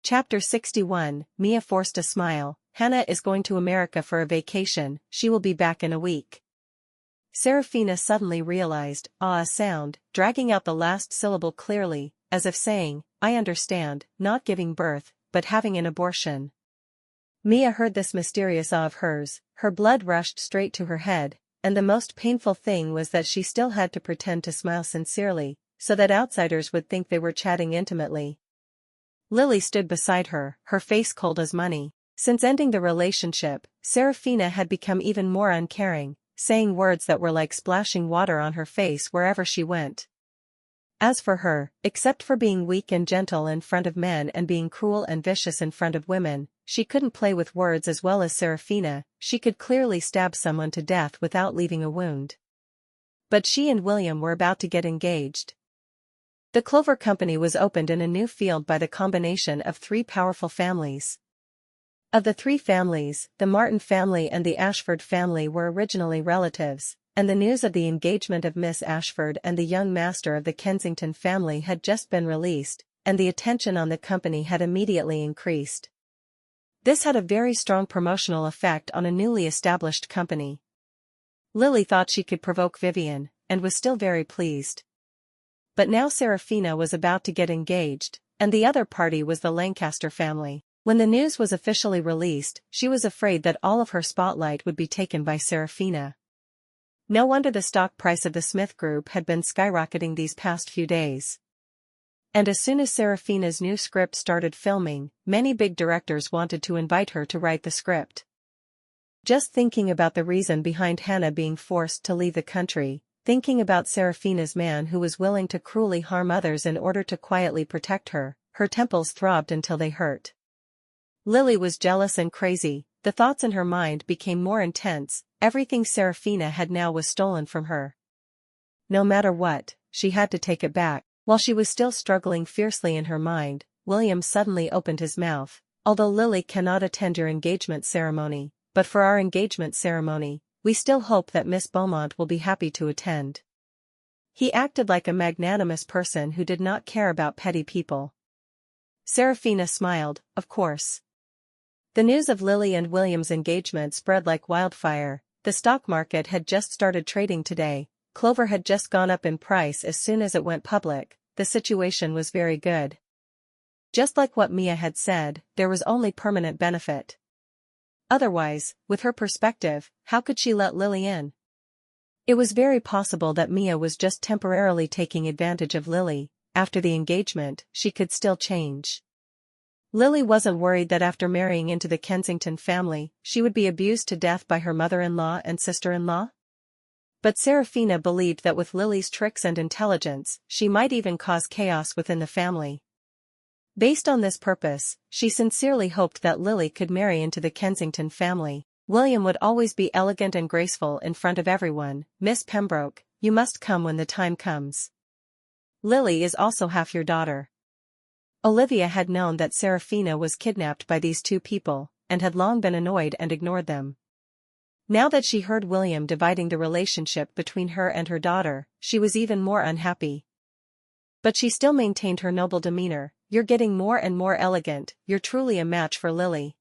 Chapter 61, Mia forced a smile. Hannah is going to America for a vacation, she will be back in a week. Serafina suddenly realized, a sound, dragging out the last syllable clearly, as if saying, I understand, not giving birth, but having an abortion. Mia heard this mysterious of hers, her blood rushed straight to her head, and the most painful thing was that she still had to pretend to smile sincerely, so that outsiders would think they were chatting intimately. Lily stood beside her, her face cold as money. Since ending the relationship, Serafina had become even more uncaring, saying words that were like splashing water on her face wherever she went. As for her, except for being weak and gentle in front of men and being cruel and vicious in front of women, she couldn't play with words as well as Serafina. She could clearly stab someone to death without leaving a wound. But she and William were about to get engaged. The Clover Company was opened in a new field by the combination of three powerful families. Of the three families, the Martin family and the Ashford family were originally relatives, and the news of the engagement of Miss Ashford and the young master of the Kensington family had just been released, and the attention on the company had immediately increased. This had a very strong promotional effect on a newly established company. Lily thought she could provoke Vivian, and was still very pleased. But now Serafina was about to get engaged, and the other party was the Lancaster family. When the news was officially released, she was afraid that all of her spotlight would be taken by Serafina. No wonder the stock price of the Smith Group had been skyrocketing these past few days. And as soon as Serafina's new script started filming, many big directors wanted to invite her to write the script. Just thinking about the reason behind Hannah being forced to leave the country, thinking about Serafina's man who was willing to cruelly harm others in order to quietly protect her, her temples throbbed until they hurt. Lily was jealous and crazy, the thoughts in her mind became more intense, everything Serafina had now was stolen from her. No matter what, she had to take it back. While she was still struggling fiercely in her mind, William suddenly opened his mouth. Although Lily cannot attend your engagement ceremony, but for our engagement ceremony, we still hope that Miss Beaumont will be happy to attend. He acted like a magnanimous person who did not care about petty people. Serafina smiled, of course. The news of Lily and William's engagement spread like wildfire. The stock market had just started trading today. Clover had just gone up in price as soon as it went public. The situation was very good. Just like what Mia had said, there was only permanent benefit. Otherwise, with her perspective, how could she let Lily in? It was very possible that Mia was just temporarily taking advantage of Lily. After the engagement, she could still change. Lily wasn't worried that after marrying into the Kensington family, she would be abused to death by her mother-in-law and sister-in-law. But Serafina believed that with Lily's tricks and intelligence, she might even cause chaos within the family. Based on this purpose, she sincerely hoped that Lily could marry into the Kensington family. William would always be elegant and graceful in front of everyone. Miss Pembroke, you must come when the time comes. Lily is also half your daughter. Olivia had known that Serafina was kidnapped by these two people, and had long been annoyed and ignored them. Now that she heard William dividing the relationship between her and her daughter, she was even more unhappy. But she still maintained her noble demeanor. You're getting more and more elegant, you're truly a match for Lily.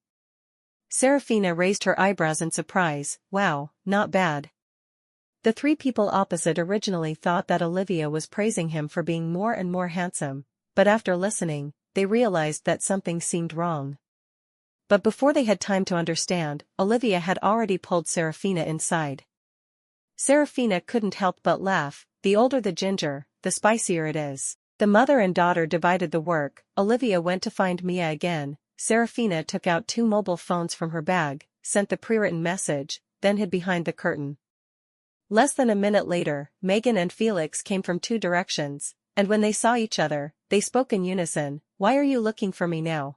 Serafina raised her eyebrows in surprise. Wow, not bad. The three people opposite originally thought that Olivia was praising him for being more and more handsome, but after listening, they realized that something seemed wrong. But before they had time to understand, Olivia had already pulled Serafina inside. Serafina couldn't help but laugh. The older the ginger, the spicier it is. The mother and daughter divided the work. Olivia went to find Mia again. Serafina took out 2 mobile phones from her bag, sent the pre-written message, then hid behind the curtain. Less than a minute later, Megan and Felix came from 2 directions, and when they saw each other, they spoke in unison. Why are you looking for me now?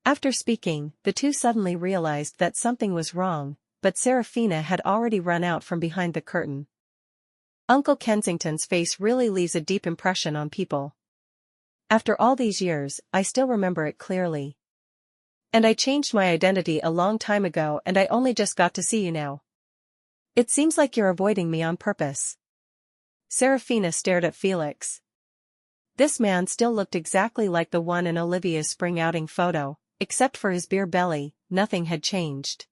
After speaking, the two suddenly realized that something was wrong, but Serafina had already run out from behind the curtain. Uncle Kensington's face really leaves a deep impression on people. After all these years, I still remember it clearly. And I changed my identity a long time ago and I only just got to see you now. It seems like you're avoiding me on purpose. Serafina stared at Felix. This man still looked exactly like the one in Olivia's spring outing photo, except for his beer belly, nothing had changed.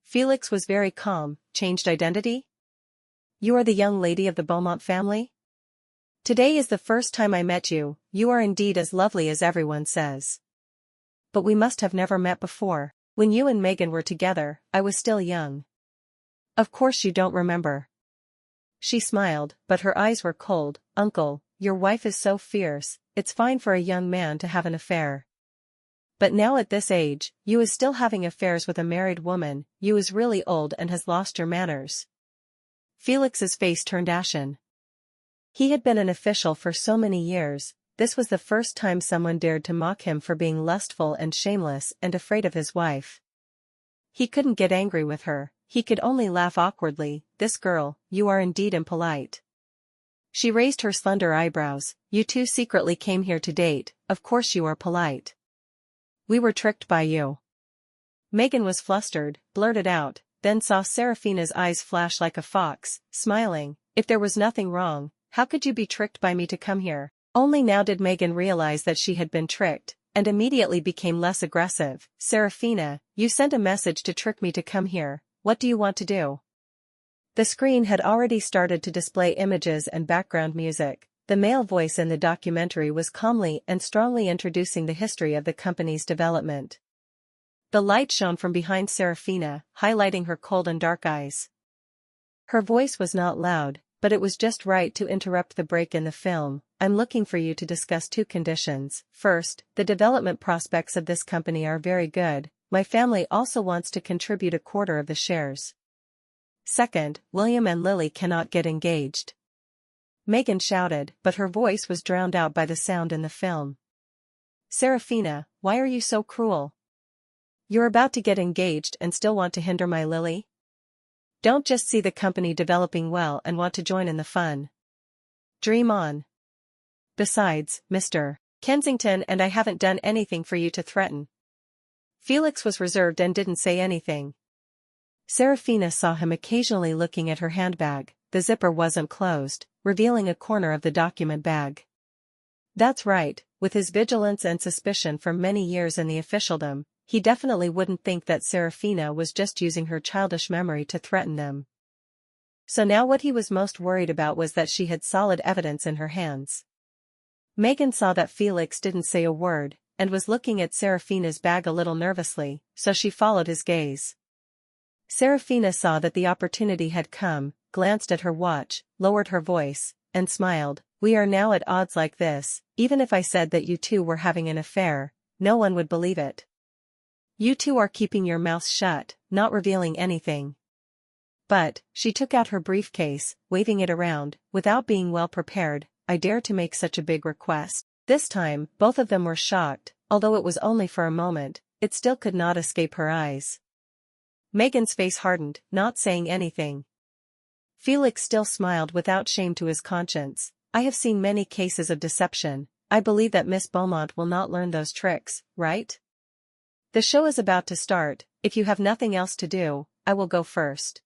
Felix was very calm. Changed identity? You are the young lady of the Beaumont family? Today is the first time I met you. You are indeed as lovely as everyone says. But we must have never met before. When you and Megan were together, I was still young. Of course you don't remember. She smiled, but her eyes were cold. Uncle, your wife is so fierce. It's fine for a young man to have an affair. But now at this age, you is still having affairs with a married woman. You is really old and has lost your manners. Felix's face turned ashen. He had been an official for so many years. This was the first time someone dared to mock him for being lustful and shameless and afraid of his wife. He couldn't get angry with her, he could only laugh awkwardly. This girl, you are indeed impolite. She raised her slender eyebrows. You two secretly came here to date, of course you are polite. We were tricked by you. Megan was flustered, blurted out, then saw Seraphina's eyes flash like a fox, smiling. If there was nothing wrong, how could you be tricked by me to come here? Only now did Megan realize that she had been tricked, and immediately became less aggressive. Seraphina, you sent a message to trick me to come here. What do you want to do? The screen had already started to display images and background music. The male voice in the documentary was calmly and strongly introducing the history of the company's development. The light shone from behind Seraphina, highlighting her cold and dark eyes. Her voice was not loud, but it was just right to interrupt the break in the film. I'm looking for you to discuss two conditions. First, the development prospects of this company are very good. My family also wants to contribute a quarter of the shares. Second, William and Lily cannot get engaged. Megan shouted, but her voice was drowned out by the sound in the film. Seraphina, why are you so cruel? You're about to get engaged and still want to hinder my Lily? Don't just see the company developing well and want to join in the fun. Dream on. Besides, Mr. Kensington and I haven't done anything for you to threaten. Felix was reserved and didn't say anything. Seraphina saw him occasionally looking at her handbag. The zipper wasn't closed, revealing a corner of the document bag. That's right, with his vigilance and suspicion for many years in the officialdom, he definitely wouldn't think that Seraphina was just using her childish memory to threaten them. So now what he was most worried about was that she had solid evidence in her hands. Megan saw that Felix didn't say a word, and was looking at Seraphina's bag a little nervously, so she followed his gaze. Seraphina saw that the opportunity had come, glanced at her watch, lowered her voice, and smiled. We are now at odds like this. Even if I said that you two were having an affair, no one would believe it. You two are keeping your mouths shut, not revealing anything. But, she took out her briefcase, waving it around, without being well prepared. I dare to make such a big request. This time, both of them were shocked, although it was only for a moment, it still could not escape her eyes. Megan's face hardened, not saying anything. Felix still smiled without shame to his conscience. I have seen many cases of deception. I believe that Miss Beaumont will not learn those tricks, right? The show is about to start. If you have nothing else to do, I will go first.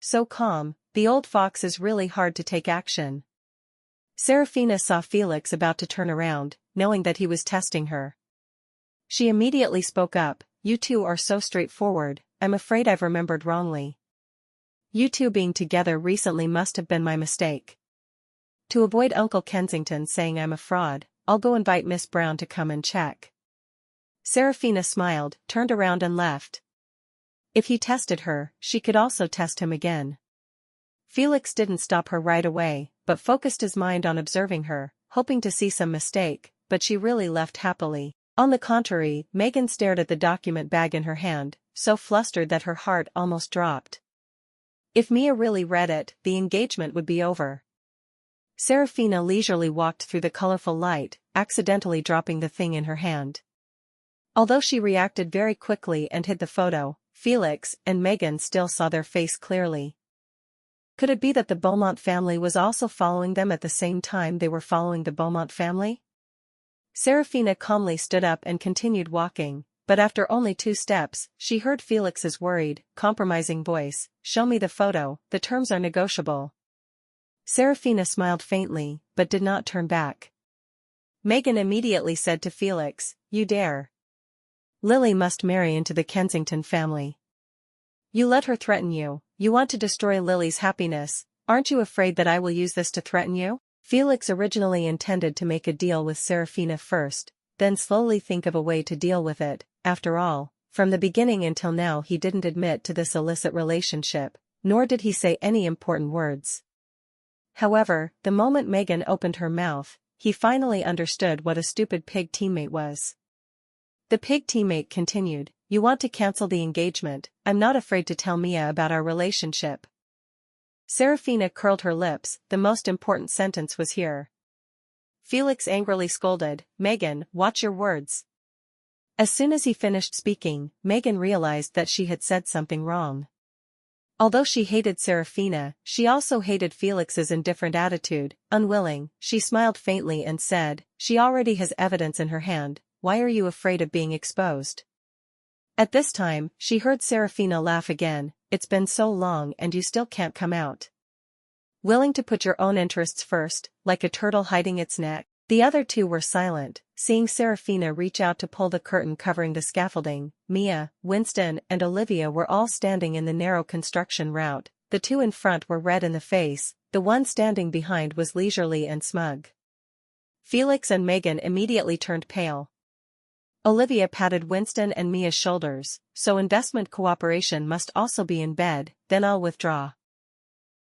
So calm, the old fox is really hard to take action. Seraphina saw Felix about to turn around, knowing that he was testing her. She immediately spoke up. You two are so straightforward, I'm afraid I've remembered wrongly. You two being together recently must have been my mistake. To avoid Uncle Kensington saying I'm a fraud, I'll go invite Miss Brown to come and check. Serafina smiled, turned around and left. If he tested her, she could also test him again. Felix didn't stop her right away, but focused his mind on observing her, hoping to see some mistake, but she really left happily. On the contrary, Megan stared at the document bag in her hand, so flustered that her heart almost dropped. If Mia really read it, the engagement would be over. Serafina leisurely walked through the colorful light, accidentally dropping the thing in her hand. Although she reacted very quickly and hid the photo, Felix and Megan still saw their face clearly. Could it be that the Beaumont family was also following them at the same time they were following the Beaumont family? Serafina calmly stood up and continued walking, but after only 2 steps, she heard Felix's worried, compromising voice, "Show me the photo, the terms are negotiable." Serafina smiled faintly, but did not turn back. Megan immediately said to Felix, "You dare. Lily must marry into the Kensington family. You let her threaten you, you want to destroy Lily's happiness, aren't you afraid that I will use this to threaten you?" Felix originally intended to make a deal with Serafina first, then slowly think of a way to deal with it. After all, from the beginning until now he didn't admit to this illicit relationship, nor did he say any important words. However, the moment Megan opened her mouth, he finally understood what a stupid pig teammate was. The pig teammate continued, "You want to cancel the engagement, I'm not afraid to tell Mia about our relationship." Serafina curled her lips, the most important sentence was here. Felix angrily scolded, "Megan, watch your words." As soon as he finished speaking, Megan realized that she had said something wrong. Although she hated Serafina, she also hated Felix's indifferent attitude. Unwilling, she smiled faintly and said, "She already has evidence in her hand, why are you afraid of being exposed?" At this time, she heard Serafina laugh again, "It's been so long and you still can't come out. Willing to put your own interests first, like a turtle hiding its neck?" The other two were silent, seeing Serafina reach out to pull the curtain covering the scaffolding. Mia, Winston and Olivia were all standing in the narrow construction route. The two in front were red in the face, the one standing behind was leisurely and smug. Felix and Megan immediately turned pale. Olivia patted Winston and Mia's shoulders, "So investment cooperation must also be in bed, then I'll withdraw."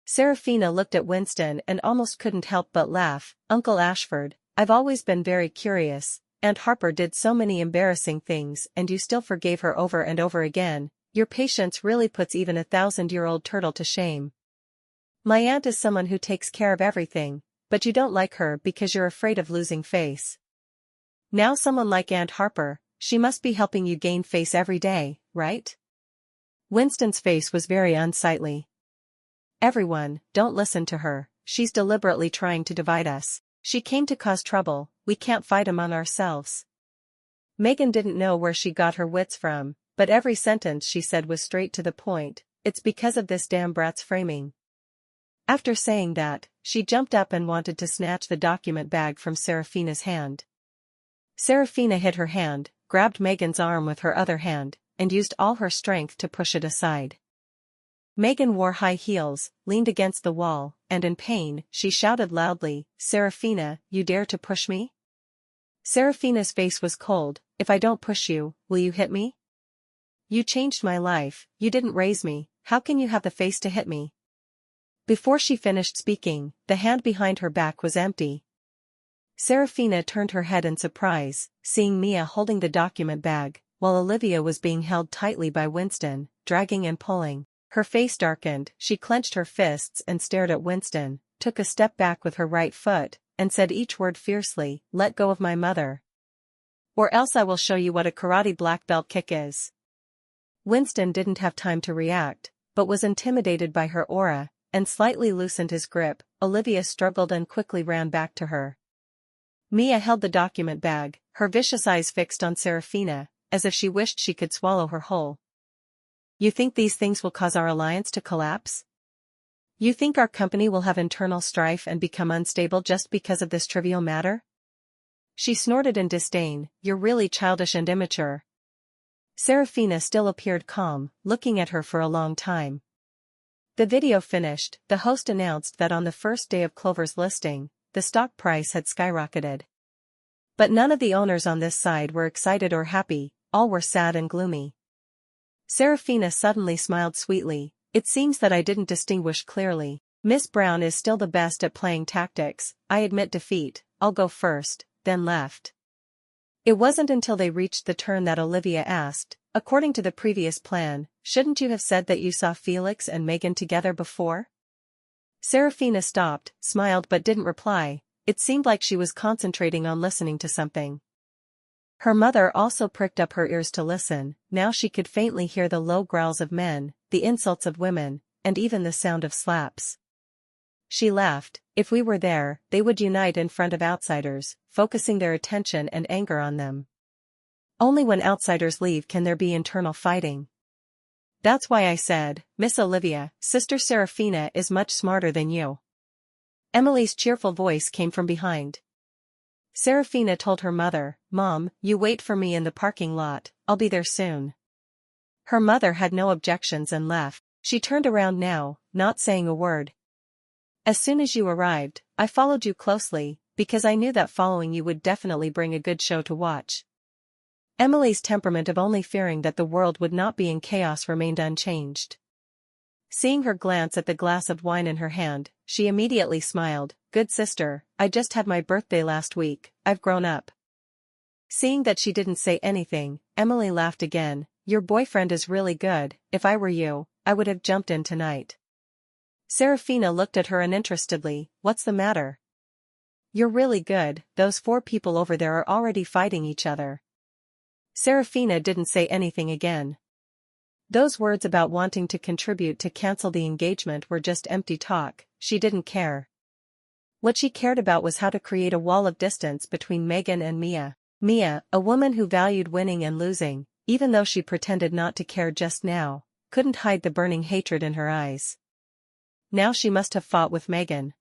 Serafina looked at Winston and almost couldn't help but laugh. "Uncle Ashford, I've always been very curious. Aunt Harper did so many embarrassing things and you still forgave her over and over again. Your patience really puts even a 1,000-year-old turtle to shame. My aunt is someone who takes care of everything, but you don't like her because you're afraid of losing face. Now someone like Aunt Harper, she must be helping you gain face every day, right?" Winston's face was very unsightly. "Everyone, don't listen to her, she's deliberately trying to divide us. She came to cause trouble, we can't fight among ourselves." Megan didn't know where she got her wits from, but every sentence she said was straight to the point. "It's because of this damn brat's framing." After saying that, she jumped up and wanted to snatch the document bag from Serafina's hand. Serafina hid her hand, grabbed Megan's arm with her other hand, and used all her strength to push it aside. Megan wore high heels, leaned against the wall, and in pain, she shouted loudly, "Serafina, you dare to push me?" Serafina's face was cold. "If I don't push you, will you hit me? You changed my life, you didn't raise me, how can you have the face to hit me?" Before she finished speaking, the hand behind her back was empty. Serafina turned her head in surprise, seeing Mia holding the document bag, while Olivia was being held tightly by Winston, dragging and pulling. Her face darkened, she clenched her fists and stared at Winston, took a step back with her right foot, and said each word fiercely, "Let go of my mother. Or else I will show you what a karate black belt kick is." Winston didn't have time to react, but was intimidated by her aura, and slightly loosened his grip. Olivia struggled and quickly ran back to her. Mia held the document bag, her vicious eyes fixed on Serafina, as if she wished she could swallow her whole. "You think these things will cause our alliance to collapse? You think our company will have internal strife and become unstable just because of this trivial matter?" She snorted in disdain, "You're really childish and immature." Serafina still appeared calm, looking at her for a long time. The video finished, the host announced that on the first day of Clover's listing, the stock price had skyrocketed. But none of the owners on this side were excited or happy, all were sad and gloomy. Serafina suddenly smiled sweetly. It seems that I didn't distinguish clearly. Miss Brown is still the best at playing tactics. I admit defeat. I'll go first, then left. It wasn't until they reached the turn that Olivia asked, according to the previous plan, shouldn't you have said that you saw Felix and Megan together before? Serafina stopped, smiled but didn't reply. It seemed like she was concentrating on listening to something. Her mother also pricked up her ears to listen. Now she could faintly hear the low growls of men, the insults of women, and even the sound of slaps. She laughed. If we were there, they would unite in front of outsiders, focusing their attention and anger on them. Only when outsiders leave can there be internal fighting. That's why I said, Miss Olivia, Sister Serafina is much smarter than you. Emily's cheerful voice came from behind. Serafina told her mother, Mom, you wait for me in the parking lot, I'll be there soon. Her mother had no objections and left. She turned around now, not saying a word. As soon as you arrived, I followed you closely, because I knew that following you would definitely bring a good show to watch. Emily's temperament of only fearing that the world would not be in chaos remained unchanged. Seeing her glance at the glass of wine in her hand, she immediately smiled. Good sister, I just had my birthday last week, I've grown up. Seeing that she didn't say anything, Emily laughed again. Your boyfriend is really good. If I were you, I would have jumped in tonight. Serafina looked at her uninterestedly. What's the matter? You're really good. Those 4 people over there are already fighting each other. Serafina didn't say anything again. Those words about wanting to contribute to cancel the engagement were just empty talk. She didn't care. What she cared about was how to create a wall of distance between Megan and Mia. Mia, a woman who valued winning and losing, even though she pretended not to care just now, couldn't hide the burning hatred in her eyes. Now she must have fought with Megan.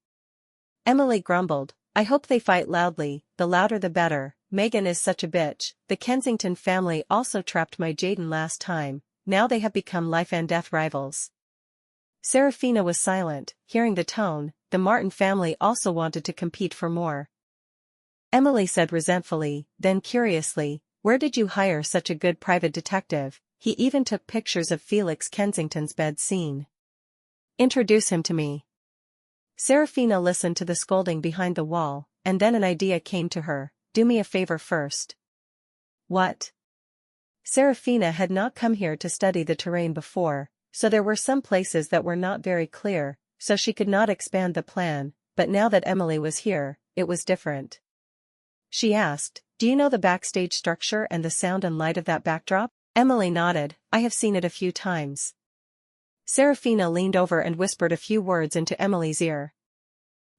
Emily grumbled, I hope they fight loudly, the louder the better. Megan is such a bitch. The Kensington family also trapped my Jaden last time, now they have become life and death rivals. Serafina was silent, hearing the tone. The Martin family also wanted to compete for more. Emily said resentfully, then curiously, where did you hire such a good private detective? He even took pictures of Felix Kensington's bed scene. Introduce him to me. Serafina listened to the scolding behind the wall, and then an idea came to her. Do me a favor first. What? Serafina had not come here to study the terrain before, so there were some places that were not very clear, so she could not expand the plan, but now that Emily was here, it was different. She asked, do you know the backstage structure and the sound and light of that backdrop? Emily nodded, I have seen it a few times. Serafina leaned over and whispered a few words into Emily's ear.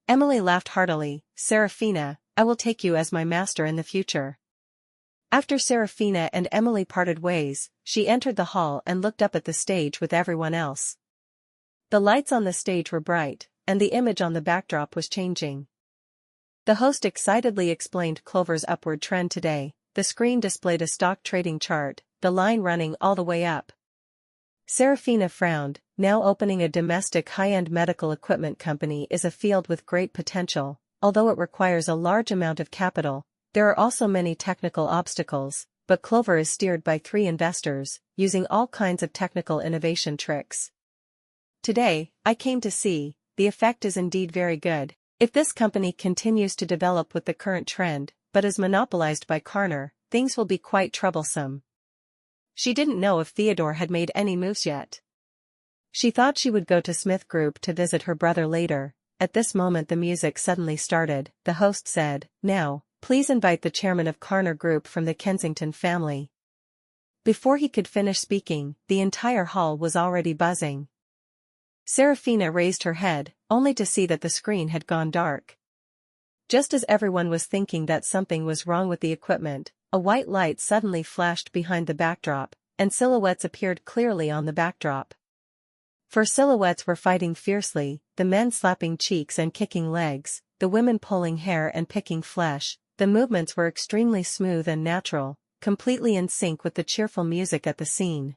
Emily laughed heartily. Serafina, I will take you as my master in the future. After Serafina and Emily parted ways, she entered the hall and looked up at the stage with everyone else. The lights on the stage were bright, and the image on the backdrop was changing. The host excitedly explained Clover's upward trend today. The screen displayed a stock trading chart, the line running all the way up. Serafina frowned. Now opening a domestic high-end medical equipment company is a field with great potential, although it requires a large amount of capital. There are also many technical obstacles, but Clover is steered by 3 investors, using all kinds of technical innovation tricks. Today, I came to see, the effect is indeed very good. If this company continues to develop with the current trend, but is monopolized by Carner, things will be quite troublesome. She didn't know if Theodore had made any moves yet. She thought she would go to Smith Group to visit her brother later. At this moment the music suddenly started. The host said, now, please invite the chairman of Carner Group from the Kensington family. Before he could finish speaking, the entire hall was already buzzing. Serafina raised her head, only to see that the screen had gone dark. Just as everyone was thinking that something was wrong with the equipment, a white light suddenly flashed behind the backdrop, and silhouettes appeared clearly on the backdrop. For silhouettes were fighting fiercely, the men slapping cheeks and kicking legs, the women pulling hair and picking flesh. The movements were extremely smooth and natural, completely in sync with the cheerful music at the scene.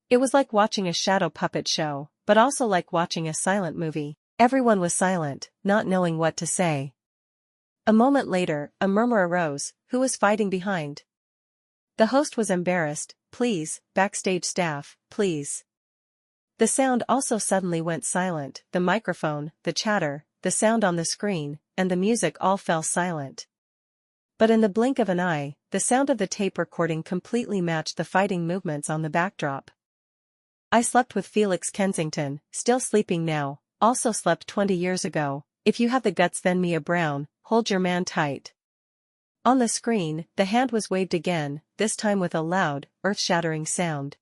It was like watching a shadow puppet show, but also like watching a silent movie. Everyone was silent, not knowing what to say. A moment later, a murmur arose, who was fighting behind? The host was embarrassed, please, backstage staff, please. The sound also suddenly went silent, the microphone, the chatter, the sound on the screen, and the music all fell silent. But in the blink of an eye, the sound of the tape recording completely matched the fighting movements on the backdrop. I slept with Felix Kensington, still sleeping now, also slept 20 years ago, if you have the guts then Mia Brown, hold your man tight. On the screen, the hand was waved again, this time with a loud, earth-shattering sound.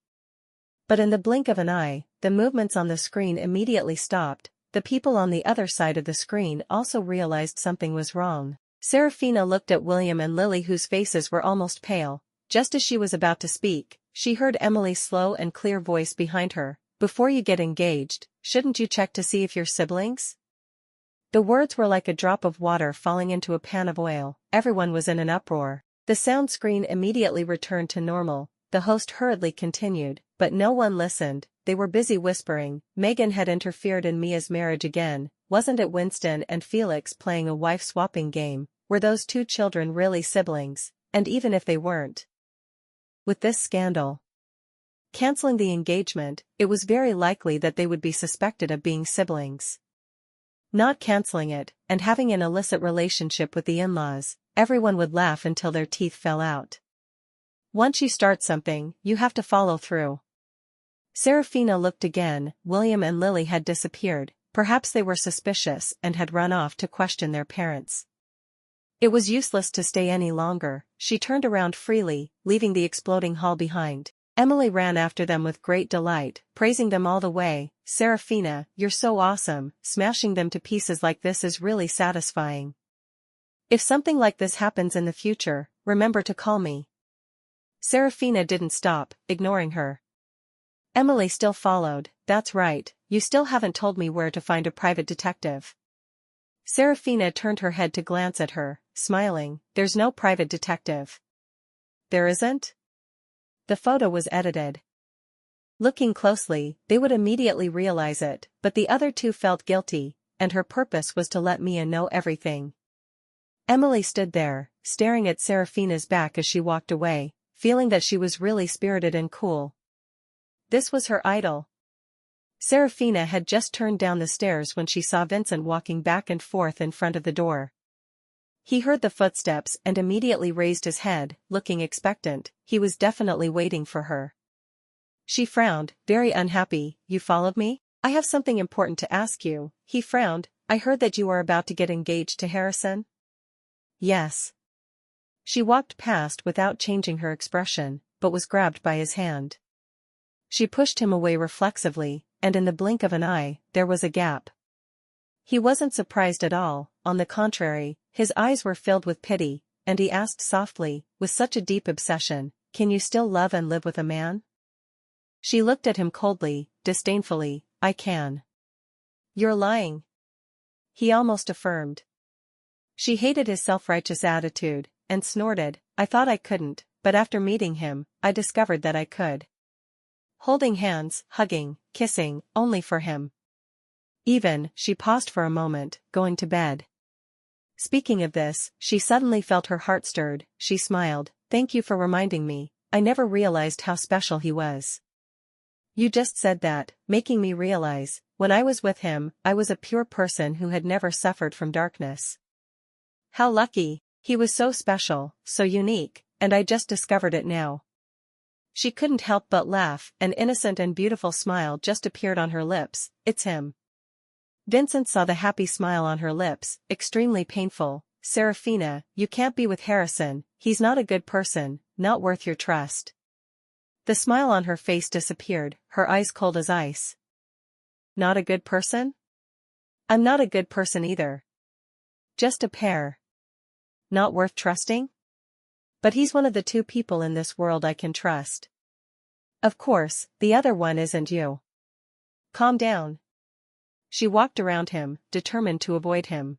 But in the blink of an eye, the movements on the screen immediately stopped. The people on the other side of the screen also realized something was wrong. Serafina looked at William and Lily, whose faces were almost pale. Just as she was about to speak, she heard Emily's slow and clear voice behind her. Before you get engaged, shouldn't you check to see if you're siblings? The words were like a drop of water falling into a pan of oil. Everyone was in an uproar. The sound screen immediately returned to normal. The host hurriedly continued, but no one listened. They were busy whispering. Megan had interfered in Mia's marriage again. Wasn't it Winston and Felix playing a wife-swapping game? Were those two children really siblings? And even if they weren't, with this scandal canceling the engagement, it was very likely that they would be suspected of being siblings. Not canceling it, and having an illicit relationship with the in-laws, everyone would laugh until their teeth fell out. Once you start something, you have to follow through. Serafina looked again. William and Lily had disappeared. Perhaps they were suspicious and had run off to question their parents. It was useless to stay any longer. She turned around freely, leaving the exploding hall behind. Emily ran after them with great delight, praising them all the way. Serafina, you're so awesome. Smashing them to pieces like this is really satisfying. If something like this happens in the future, remember to call me. Serafina didn't stop, ignoring her. Emily still followed. That's right, you still haven't told me where to find a private detective. Serafina turned her head to glance at her, smiling. There's no private detective. There isn't? The photo was edited. Looking closely, they would immediately realize it, but the other two felt guilty, and her purpose was to let Mia know everything. Emily stood there, staring at Serafina's back as she walked away, feeling that she was really spirited and cool. This was her idol. Serafina had just turned down the stairs when she saw Vincent walking back and forth in front of the door. He heard the footsteps and immediately raised his head, looking expectant. He was definitely waiting for her. She frowned, very unhappy. You followed me? I have something important to ask you. He frowned. I heard that you are about to get engaged to Harrison? Yes. She walked past without changing her expression, but was grabbed by his hand. She pushed him away reflexively, and in the blink of an eye, there was a gap. He wasn't surprised at all, on the contrary, his eyes were filled with pity, and he asked softly, with such a deep obsession, can you still love and live with a man? She looked at him coldly, disdainfully. I can. You're lying. He almost affirmed. She hated his self-righteous attitude, and snorted, I thought I couldn't, but after meeting him, I discovered that I could. Holding hands, hugging, kissing, only for him. Even, she paused for a moment, going to bed. Speaking of this, she suddenly felt her heart stirred. She smiled. Thank you for reminding me. I never realized how special he was. You just said that, making me realize, when I was with him, I was a pure person who had never suffered from darkness. How lucky. He was so special, so unique, and I just discovered it now. She couldn't help but laugh. An innocent and beautiful smile just appeared on her lips. It's him. Vincent saw the happy smile on her lips, extremely painful. Serafina, you can't be with Harrison. He's not a good person, not worth your trust. The smile on her face disappeared, her eyes cold as ice. Not a good person? I'm not a good person either. Just a pair. Not worth trusting? But he's one of the two people in this world I can trust. Of course, the other one isn't you. Calm down. She walked around him, determined to avoid him.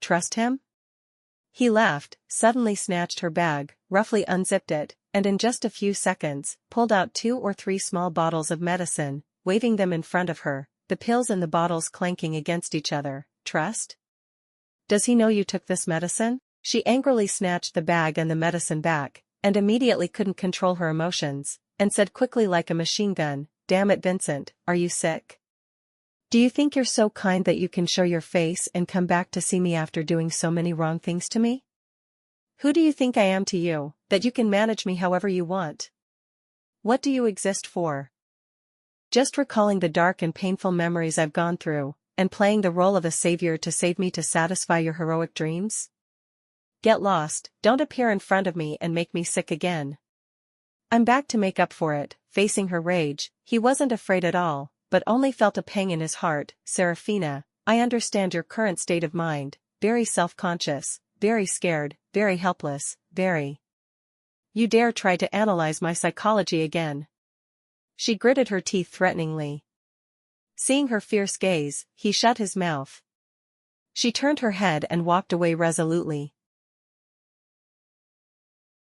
Trust him? He laughed, suddenly snatched her bag, roughly unzipped it, and in just a few seconds, pulled out 2 or 3 small bottles of medicine, waving them in front of her, the pills in the bottles clanking against each other. Trust? Does he know you took this medicine? She angrily snatched the bag and the medicine back, and immediately couldn't control her emotions, and said quickly like a machine gun, "Damn it, Vincent, are you sick? Do you think you're so kind that you can show your face and come back to see me after doing so many wrong things to me? Who do you think I am to you, that you can manage me however you want? What do you exist for? Just recalling the dark and painful memories I've gone through, and playing the role of a savior to save me to satisfy your heroic dreams? Get lost, don't appear in front of me and make me sick again." I'm back to make up for it. Facing her rage, he wasn't afraid at all, but only felt a pang in his heart. "Serafina, I understand your current state of mind, very self-conscious, very scared, very helpless, very. You dare try to analyze my psychology again?" She gritted her teeth threateningly. Seeing her fierce gaze, he shut his mouth. She turned her head and walked away resolutely,